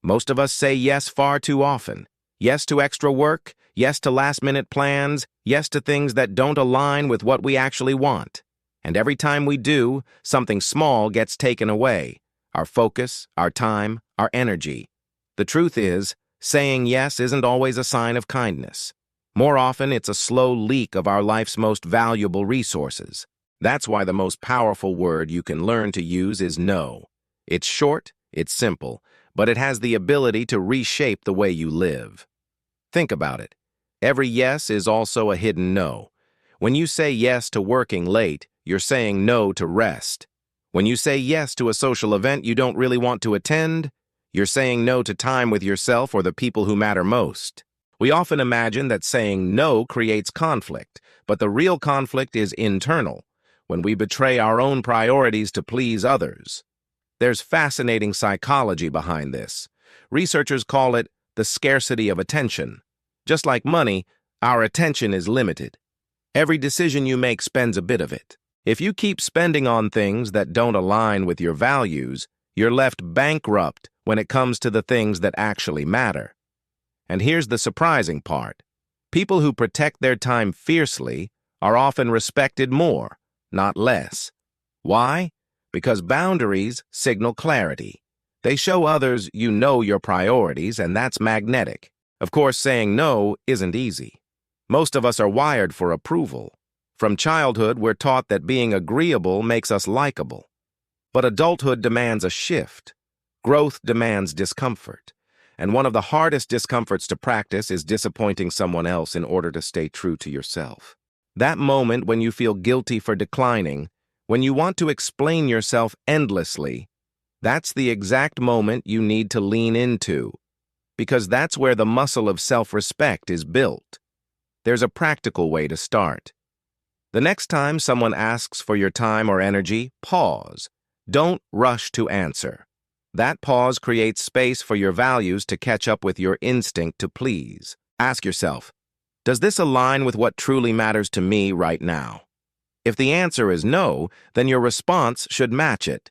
Most of us say yes far too often. Yes to extra work, yes to last-minute plans, yes to things that don't align with what we actually want. And every time we do, something small gets taken away. Our focus, our time, our energy. The truth is, saying yes isn't always a sign of kindness. More often, it's a slow leak of our life's most valuable resources. That's why the most powerful word you can learn to use is no. It's short, it's simple, but it has the ability to reshape the way you live. Think about it. Every yes is also a hidden no. When you say yes to working late, you're saying no to rest. When you say yes to a social event you don't really want to attend, you're saying no to time with yourself or the people who matter most. We often imagine that saying no creates conflict, but the real conflict is internal, when we betray our own priorities to please others. There's fascinating psychology behind this. Researchers call it the scarcity of attention. Just like money, our attention is limited. Every decision you make spends a bit of it. If you keep spending on things that don't align with your values, you're left bankrupt when it comes to the things that actually matter. And here's the surprising part. People who protect their time fiercely are often respected more, not less. Why? Because boundaries signal clarity. They show others you know your priorities, and that's magnetic. Of course, saying no isn't easy. Most of us are wired for approval. From childhood, we're taught that being agreeable makes us likable. But adulthood demands a shift. Growth demands discomfort. And one of the hardest discomforts to practice is disappointing someone else in order to stay true to yourself. That moment when you feel guilty for declining, when you want to explain yourself endlessly, that's the exact moment you need to lean into, because that's where the muscle of self-respect is built. There's a practical way to start. The next time someone asks for your time or energy, pause. Don't rush to answer. That pause creates space for your values to catch up with your instinct to please. Ask yourself, does this align with what truly matters to me right now? If the answer is no, then your response should match it.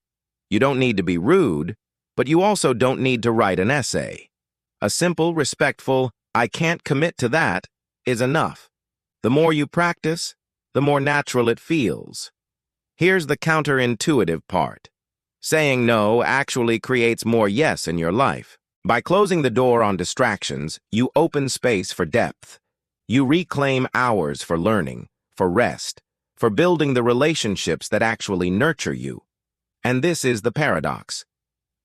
You don't need to be rude, but you also don't need to write an essay. A simple, respectful, "I can't commit to that," is enough. The more you practice, the more natural it feels. Here's the counterintuitive part. Saying no actually creates more yes in your life. By closing the door on distractions, you open space for depth. You reclaim hours for learning, for rest, for building the relationships that actually nurture you. And this is the paradox.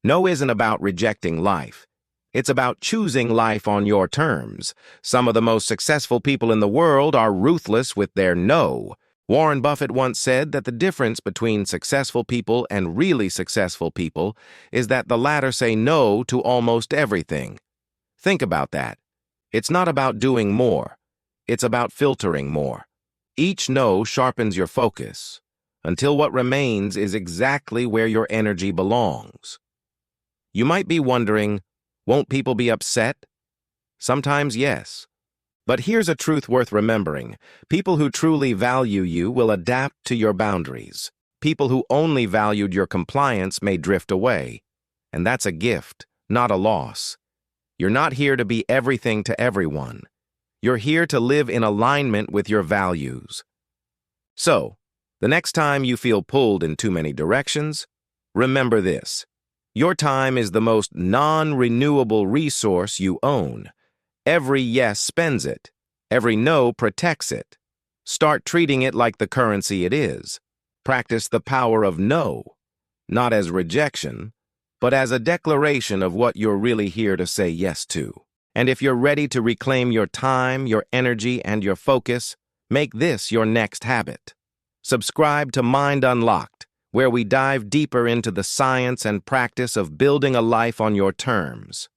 No isn't about rejecting life. It's about choosing life on your terms. Some of the most successful people in the world are ruthless with their no. Warren Buffett once said that the difference between successful people and really successful people is that the latter say no to almost everything. Think about that. It's not about doing more. It's about filtering more. Each no sharpens your focus, until what remains is exactly where your energy belongs. You might be wondering, won't people be upset? Sometimes, yes. But here's a truth worth remembering. People who truly value you will adapt to your boundaries. People who only valued your compliance may drift away. And that's a gift, not a loss. You're not here to be everything to everyone. You're here to live in alignment with your values. So, the next time you feel pulled in too many directions, remember this. Your time is the most non-renewable resource you own. Every yes spends it. Every no protects it. Start treating it like the currency it is. Practice the power of no, not as rejection, but as a declaration of what you're really here to say yes to. And if you're ready to reclaim your time, your energy, and your focus, make this your next habit. Subscribe to Mind Unlocked, where we dive deeper into the science and practice of building a life on your terms.